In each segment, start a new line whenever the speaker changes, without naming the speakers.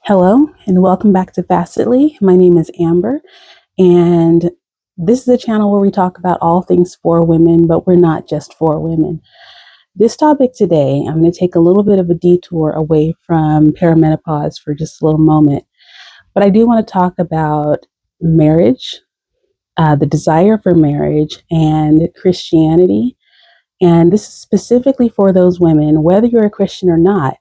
Hello, and welcome back to Facetly. My name is Amber, and this is a channel where we talk about all things for women, but we're not just for women. This topic today, I'm going to take a little bit of a detour away from perimenopause for just a little moment, but I do want to talk about marriage, the desire for marriage, and Christianity. And this is specifically for those women, whether you're a Christian or not,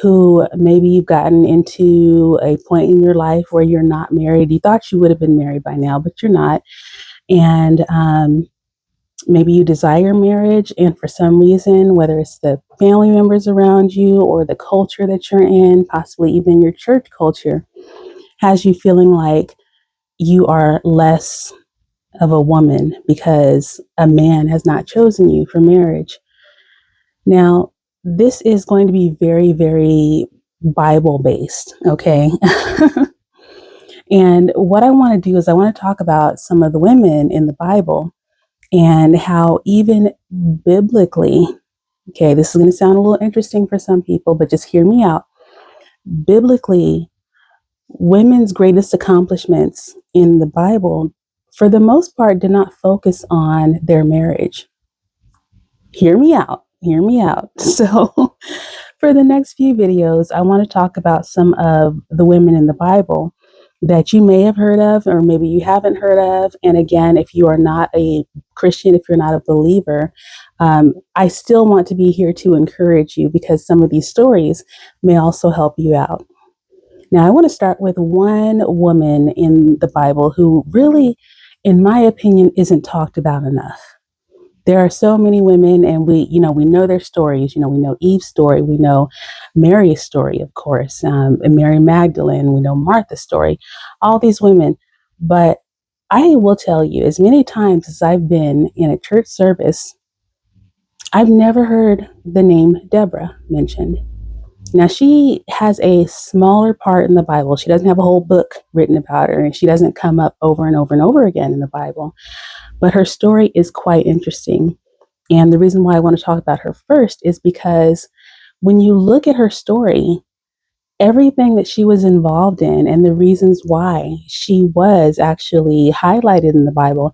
who maybe you've gotten into a point in your life where you're not married. You thought you would have been married by now, but you're not. And maybe you desire marriage, and for some reason, whether it's the family members around you or the culture that you're in, possibly even your church culture, has you feeling like you are less of a woman because a man has not chosen you for marriage. Now, this is going to be very, very Bible based, okay? And what I want to do is I want to talk about some of the women in the Bible and how, even biblically, okay, this is going to sound a little interesting for some people, but just hear me out. Biblically, women's greatest accomplishments in the Bible, for the most part, did not focus on their marriage. Hear me out. Hear me out. So, for the next few videos, I want to talk about some of the women in the Bible that you may have heard of, or maybe you haven't heard of. And again, if you are not a Christian, if you're not a believer, I still want to be here to encourage you because some of these stories may also help you out. Now, I want to start with one woman in the Bible who really, in my opinion, isn't talked about enough. There are so many women, and we know their stories. We know Eve's story. We know Mary's story, of course, and Mary Magdalene. We know Martha's story, all these women. But I will tell you, as many times as I've been in a church service, I've never heard the name Deborah mentioned. Now, she has a smaller part in the Bible. She doesn't have a whole book written about her, and she doesn't come up over and over and over again in the Bible. But her story is quite interesting. And the reason why I want to talk about her first is because when you look at her story, everything that she was involved in and the reasons why she was actually highlighted in the Bible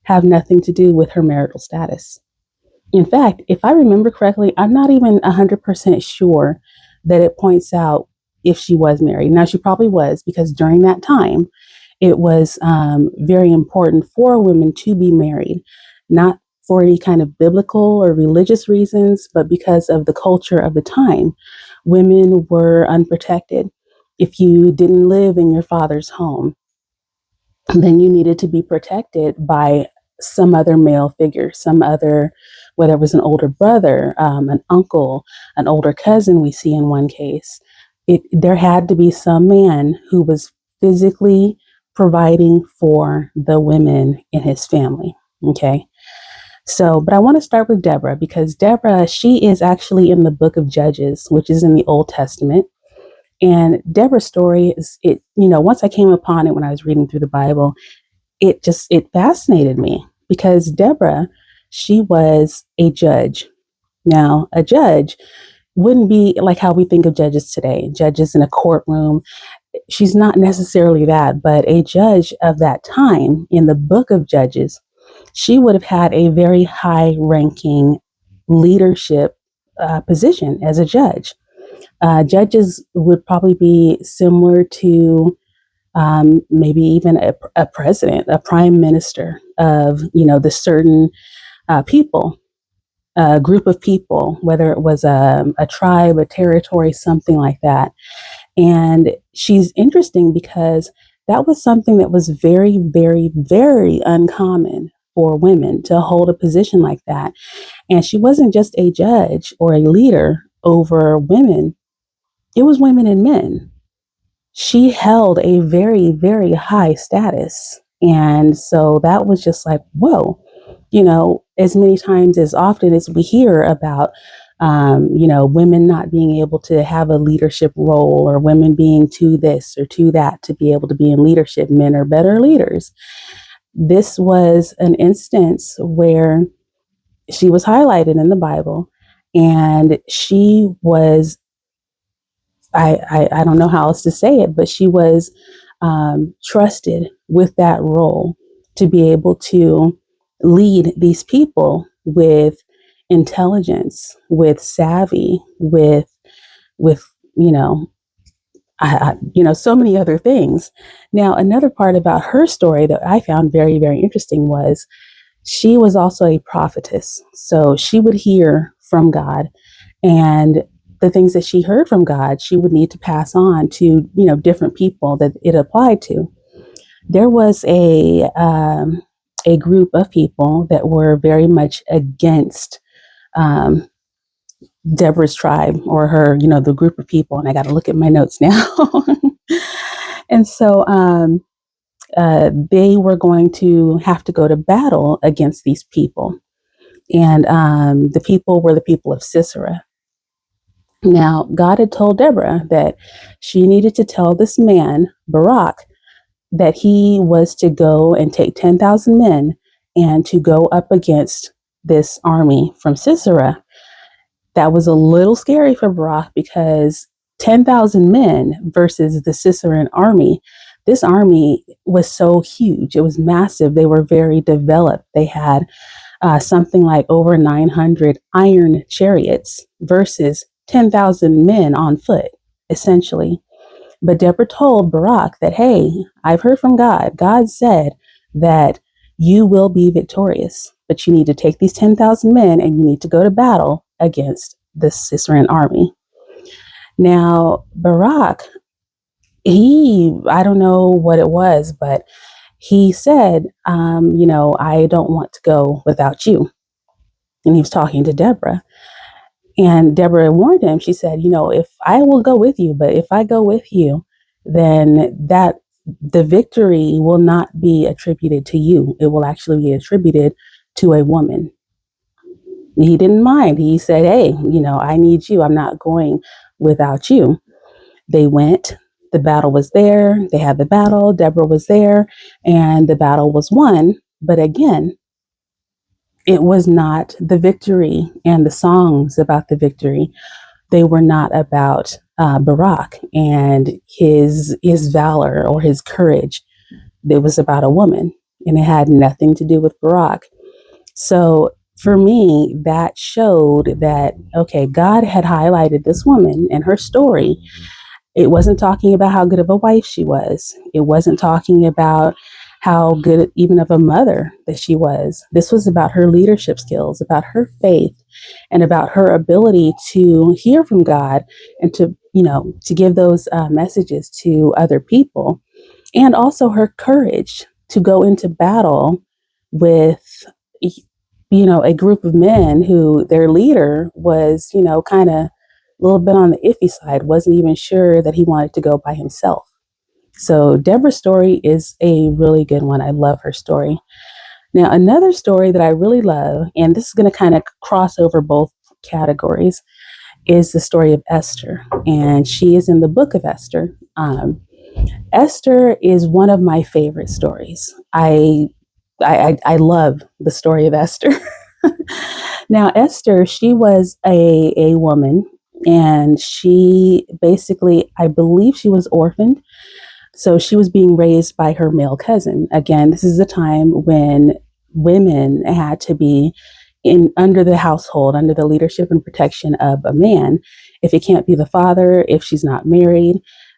have nothing to do with her marital status. In fact, if I remember correctly, I'm not even 100% sure that it points out if she was married. Now, she probably was, because during that time, it was very important for women to be married, not for any kind of biblical or religious reasons, but because of the culture of the time. Women were unprotected. If you didn't live in your father's home, then you needed to be protected by some other male figure, some other, whether it was an older brother, an uncle, an older cousin, we see in one case. There had to be some man who was physically providing for the women in his family. Okay. So, but I want to start with Deborah, because Deborah, she is actually in the book of Judges, which is in the Old Testament. And Deborah's story is, once I came upon it when I was reading through the Bible, it fascinated me, because Deborah, she was a judge. Now, a judge wouldn't be like how we think of judges today, judges in a courtroom. She's not necessarily that, but a judge of that time in the book of Judges, she would have had a very high ranking leadership position as a judge. Judges would probably be similar to maybe even a president, a prime minister of, the certain people, a group of people, whether it was a tribe, a territory, something like that. And she's interesting because that was something that was very, very, very uncommon for women to hold a position like that. And she wasn't just a judge or a leader over women, it was women and men. She held a very, very high status. And so that was just like, whoa, as many times as often as we hear about, women not being able to have a leadership role, or women being too this or too that to be able to be in leadership, men are better leaders. This was an instance where she was highlighted in the Bible, and she was I don't know how else to say it, but she was trusted with that role to be able to lead these people with intelligence, with savvy, with you know, so many other things. Now, another part about her story that I found very, very interesting was she was also a prophetess. So she would hear from God, and the things that she heard from God, she would need to pass on to, different people that it applied to. There was a group of people that were very much against um, Deborah's tribe, or her, the group of people. And I got to look at my notes now. And so they were going to have to go to battle against these people. And the people were the people of Sisera. Now, God had told Deborah that she needed to tell this man, Barak, that he was to go and take 10,000 men and to go up against this army from Sisera. That was a little scary for Barak, because 10,000 men versus the Sisaran army, this army was so huge. It was massive. They were very developed. They had something like over 900 iron chariots versus 10,000 men on foot, essentially. But Deborah told Barak that, hey, I've heard from God. God said that you will be victorious, but you need to take these 10,000 men and you need to go to battle against the Sisaran army. Now, Barak, I don't know what it was, but he said, I don't want to go without you. And he was talking to Deborah. And Deborah warned him. She said, if I will go with you, but if I go with you, then the victory will not be attributed to you. It will actually be attributed to a woman. He didn't mind. He said, hey, I need you. I'm not going without you. They went. The battle was there. They had the battle. Deborah was there, and the battle was won. But again, it was not the victory and the songs about the victory. They were not about Barak and his valor or his courage. It was about a woman, and it had nothing to do with Barak. So for me, that showed that, okay, God had highlighted this woman and her story. It wasn't talking about how good of a wife she was. It wasn't talking about how good even of a mother that she was. This was about her leadership skills, about her faith, and about her ability to hear from God and to give those messages to other people, and also her courage to go into battle with a group of men who their leader was kind of a little bit on the iffy side, wasn't even sure that he wanted to go by himself. So Deborah's story is a really good one. I love her story. Now, another story that I really love, and this is going to kind of cross over both categories, is the story of Esther. And she is in the book of Esther. Esther is one of my favorite stories. I love the story of Esther. Now, Esther, she was a woman, and she basically, I believe she was orphaned. So she was being raised by her male cousin. Again, this is a time when women had to be under the household, under the leadership and protection of a man. If it can't be the father, if she's not married,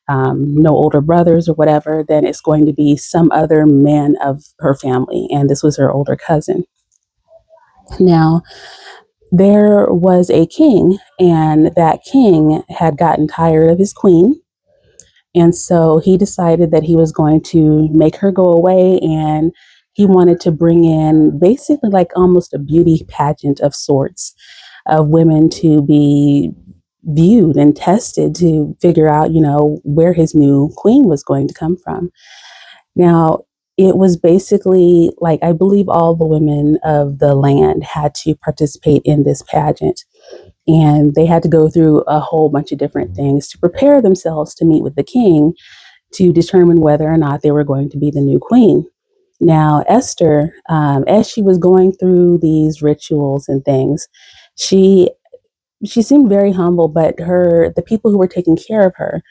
no older brothers or whatever, then it's going to be some other man of her family. And this was her older cousin. Now, there was a king, and that king had gotten tired of his queen. And so he decided that he was going to make her go away, and he wanted to bring in basically like almost a beauty pageant of sorts of women to be viewed and tested to figure out, where his new queen was going to come from. Now, it was basically like, I believe all the women of the land had to participate in this pageant. And they had to go through a whole bunch of different things to prepare themselves to meet with the king to determine whether or not they were going to be the new queen. Now, Esther, as she was going through these rituals and things, she she seemed very humble, but the people who were taking care of her,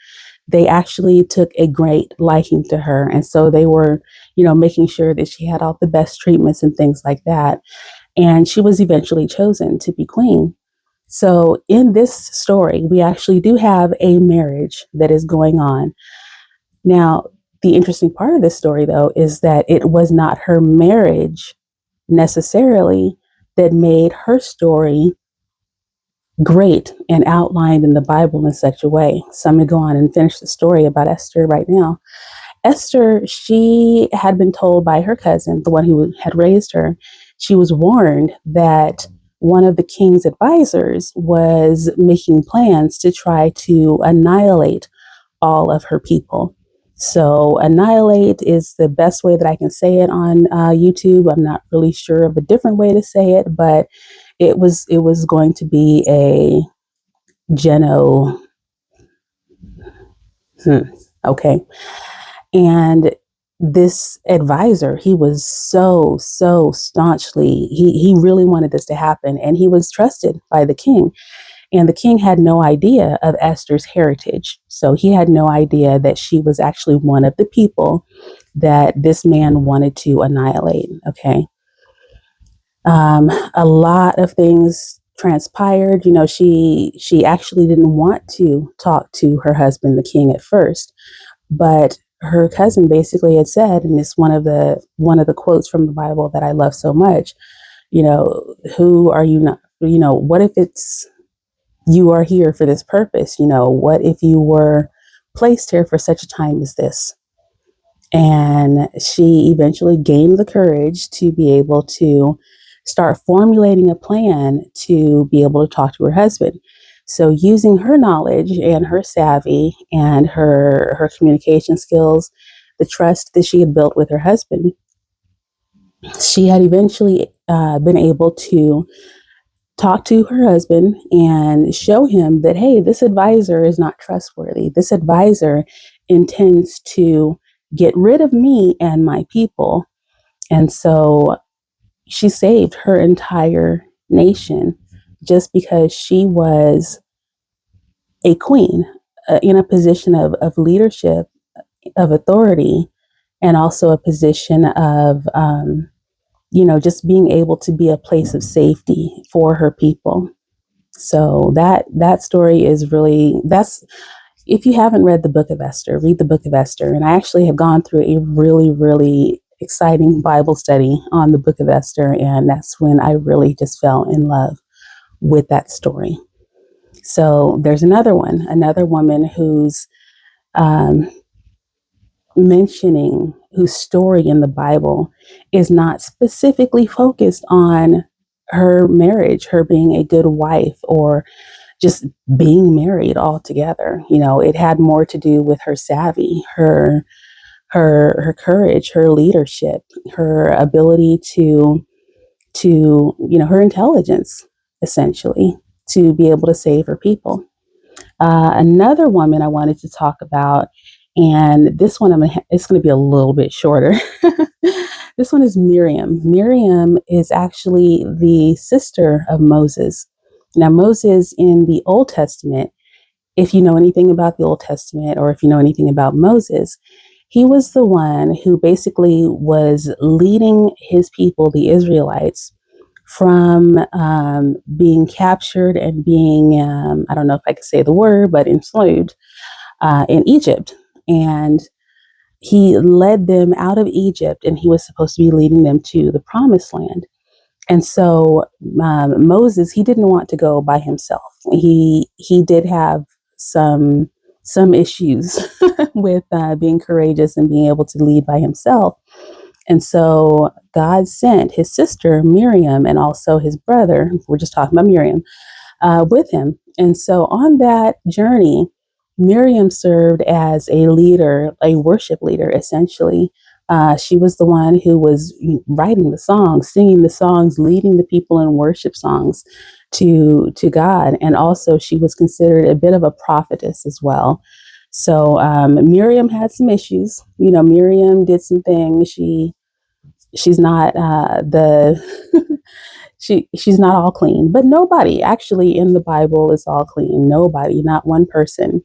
they actually took a great liking to her. And so they were, making sure that she had all the best treatments and things like that. And she was eventually chosen to be queen. So in this story, we actually do have a marriage that is going on. Now, the interesting part of this story, though, is that it was not her marriage necessarily that made her story great and outlined in the Bible in such a way. So I'm going to go on and finish the story about Esther right now. Esther, she had been told by her cousin, the one who had raised her, she was warned that one of the king's advisors was making plans to try to annihilate all of her people. So annihilate is the best way that I can say it on YouTube. I'm not really sure of a different way to say it, but it was going to be a geno. Okay. And this advisor, he was so staunchly, he really wanted this to happen, and he was trusted by the king. And the king had no idea of Esther's heritage. So he had no idea that she was actually one of the people that this man wanted to annihilate. Okay. A lot of things transpired. She actually didn't want to talk to her husband, the king, at first, but her cousin basically had said, and it's one of the quotes from the Bible that I love so much. Who are you not? What if it's you are here for this purpose? What if you were placed here for such a time as this? And she eventually gained the courage to be able to start formulating a plan to be able to talk to her husband. So using her knowledge and her savvy and her communication skills, the trust that she had built with her husband, she had eventually been able to talk to her husband and show him that, hey, this advisor is not trustworthy. This advisor intends to get rid of me and my people. And so she saved her entire nation just because she was a queen in a position of leadership, of authority, and also a position of, just being able to be a place of safety for her people. So that story is really, that's, if you haven't read the book of Esther, read the book of Esther. And I actually have gone through a really, really exciting Bible study on the book of Esther. And that's when I really just fell in love with that story. So there's another woman who's um, mentioning, whose story in the Bible is not specifically focused on her marriage, her being a good wife, or just being married altogether. It had more to do with her savvy, her courage, her leadership, her ability to her intelligence, essentially, to be able to save her people. Another woman I wanted to talk about, and this one it's going to be a little bit shorter. This one is Miriam. Miriam is actually the sister of Moses. Now, Moses in the Old Testament, if you know anything about the Old Testament, or if you know anything about Moses, he was the one who basically was leading his people, the Israelites, from being captured and being, I don't know if I could say the word, but enslaved in Egypt. And he led them out of Egypt, and he was supposed to be leading them to the promised land. And so Moses, he didn't want to go by himself. He did have some issues with being courageous and being able to lead by himself. And so God sent his sister Miriam and also his brother, we're just talking about Miriam, with him. And so on that journey, Miriam served as a leader, a worship leader, essentially. She was the one who was writing the songs, singing the songs, leading the people in worship songs to God. And also she was considered a bit of a prophetess as well. So Miriam had some issues. Miriam did some things. She's not the she's not all clean, but nobody actually in the Bible is all clean. Nobody, not one person.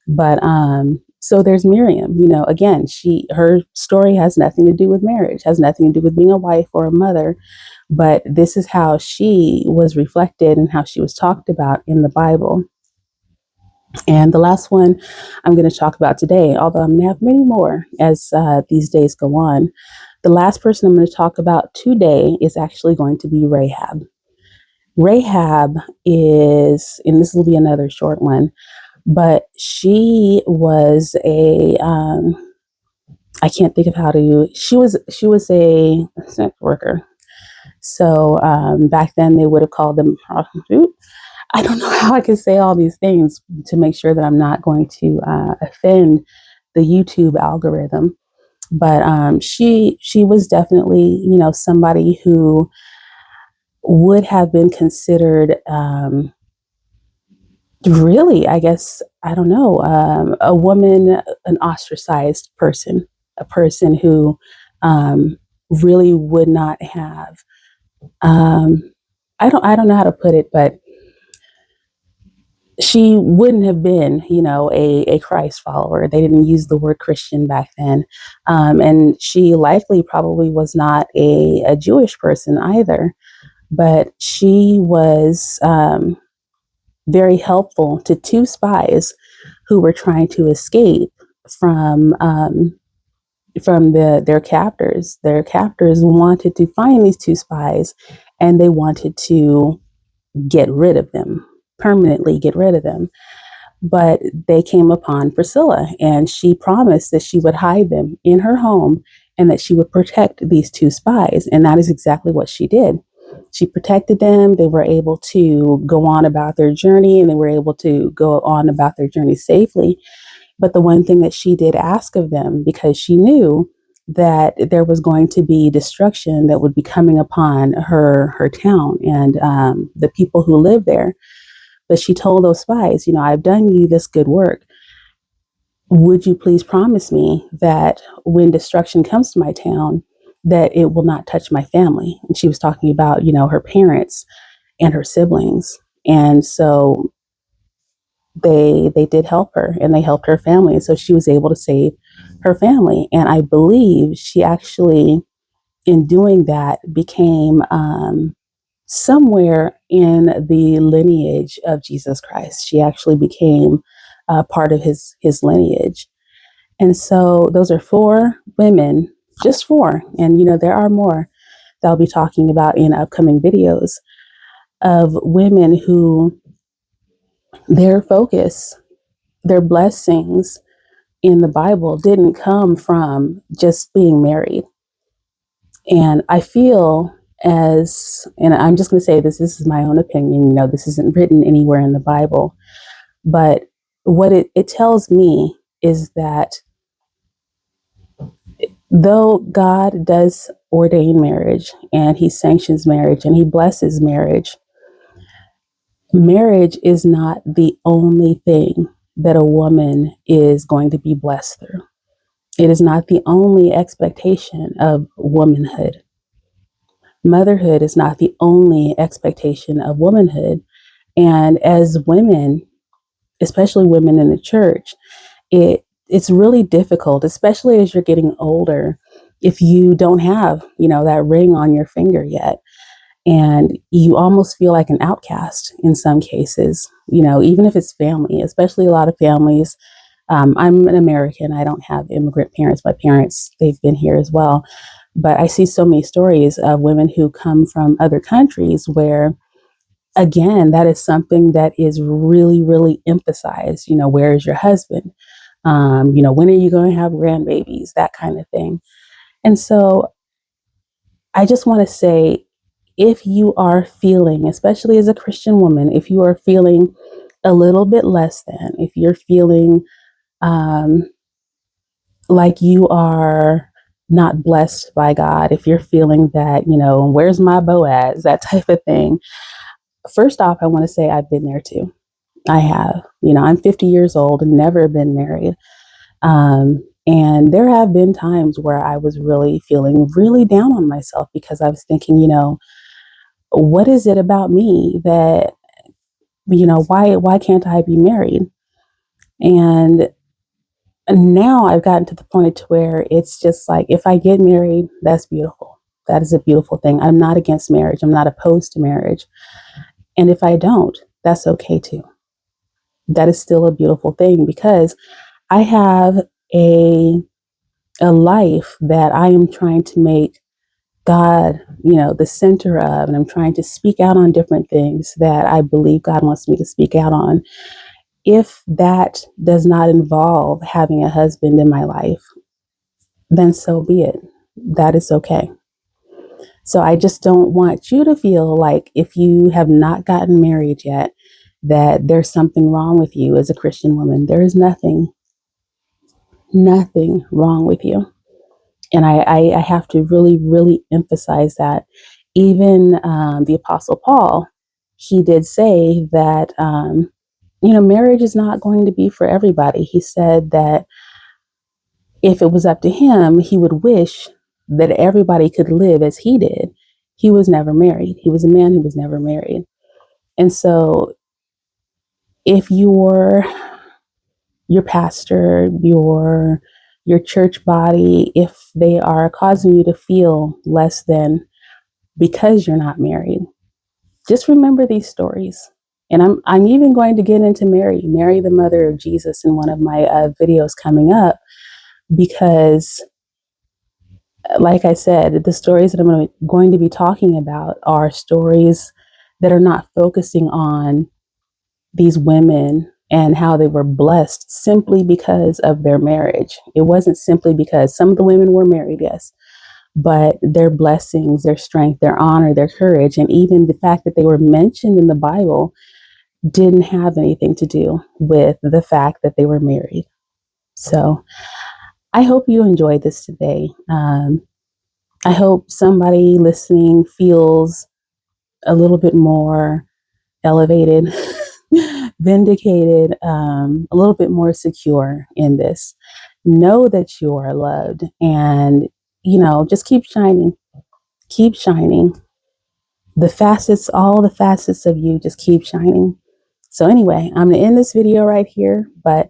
But so there's Miriam, again, her story has nothing to do with marriage, has nothing to do with being a wife or a mother, but this is how she was reflected and how she was talked about in the Bible. And the last one I'm going to talk about today, although I'm going to have many more as these days go on. The last person I'm going to talk about today is actually going to be Rahab. Rahab is, and this will be another short one, but she was I can't think of how to, she was a sex worker. So back then they would have called them prostitute. I don't know how I can say all these things to make sure that I'm not going to offend the YouTube algorithm. But she was definitely, somebody who would have been considered really, I guess, I don't know, a woman, an ostracized person, a person who really would not have. I don't know how to put it, but she wouldn't have been, a Christ follower. They didn't use the word Christian back then. And she likely probably was not a Jewish person either, but she was very helpful to two spies who were trying to escape from their captors. Their captors wanted to find these two spies, and they wanted to get rid of them, permanently get rid of them. But they came upon Priscilla, and she promised that she would hide them in her home and that she would protect these two spies. And that is exactly what she did. She protected them. They were able to go on about their journey, and they were able to go on about their journey safely. But the one thing that she did ask of them, because she knew that there was going to be destruction that would be coming upon her town and the people who live there. But she told those spies, I've done you this good work. Would you please promise me that when destruction comes to my town, that it will not touch my family? And she was talking about, her parents and her siblings. And so they did help her, and they helped her family. And so she was able to save her family. And I believe she actually, in doing that, became somewhere in the lineage of Jesus Christ. She actually became part of his lineage. And so those are four women, just four. And, there are more that I'll be talking about in upcoming videos of women who their focus, their blessings in the Bible didn't come from just being married. And I feel and I'm just going to say this is my own opinion, this isn't written anywhere in the Bible, but what it tells me is that though God does ordain marriage and he sanctions marriage and he blesses marriage, marriage is not the only thing that a woman is going to be blessed through. It is not the only expectation of womanhood. Motherhood is not the only expectation of womanhood. And as women, especially women in the church, it's really difficult, especially as you're getting older, if you don't have, that ring on your finger yet. And you almost feel like an outcast in some cases, even if it's family, especially a lot of families. I'm an American. I don't have immigrant parents. My parents, they've been here as well. But I see so many stories of women who come from other countries where, again, that is something that is really, really emphasized. Where is your husband? When are you going to have grandbabies? That kind of thing. And so I just want to say, if you are feeling, especially as a Christian woman, if you are feeling a little bit less than, if you're feeling like you are not blessed by God, if you're feeling that, where's my Boaz, that type of thing. First off, I want to say I've been there too. I have. I'm 50 years old and never been married. And there have been times where I was really feeling really down on myself because I was thinking, what is it about me that, why can't I be married? And now I've gotten to the point where it's just like, if I get married, that's beautiful. That is a beautiful thing. I'm not against marriage. I'm not opposed to marriage. And if I don't, that's okay too. That is still a beautiful thing, because I have a a life that I am trying to make God, the center of, and I'm trying to speak out on different things that I believe God wants me to speak out on. If that does not involve having a husband in my life, then so be it. That is okay. So I just don't want you to feel like, if you have not gotten married yet, that there's something wrong with you as a Christian woman. There is nothing wrong with you. And I have to really, really emphasize that. Even the Apostle Paul, he did say that, marriage is not going to be for everybody. He said that if it was up to him, he would wish that everybody could live as he did. He was never married. He was a man who was never married. And so if your pastor, your church body, if they are causing you to feel less than because you're not married, just remember these stories. And I'm even going to get into Mary, the mother of Jesus, in one of my videos coming up, because, like I said, the stories that I'm going to be talking about are stories that are not focusing on these women and how they were blessed simply because of their marriage. It wasn't simply because some of the women were married, yes, but their blessings, their strength, their honor, their courage, and even the fact that they were mentioned in the Bible didn't have anything to do with the fact that they were married. So I hope you enjoyed this today. I hope somebody listening feels a little bit more elevated, vindicated, a little bit more secure in this. Know that you are loved, and, just keep shining. Keep shining. All the facets of you, just keep shining. So anyway, I'm going to end this video right here, but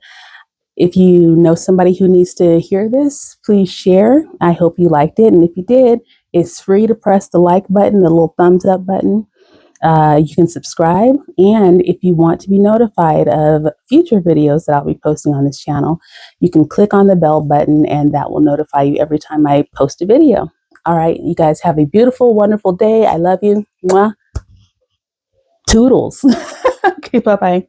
if you know somebody who needs to hear this, please share. I hope you liked it. And if you did, it's free to press the like button, the little thumbs up button. You can subscribe. And if you want to be notified of future videos that I'll be posting on this channel, you can click on the bell button, and that will notify you every time I post a video. All right. You guys have a beautiful, wonderful day. I love you. Mwah. Toodles. Okay. Bye-bye.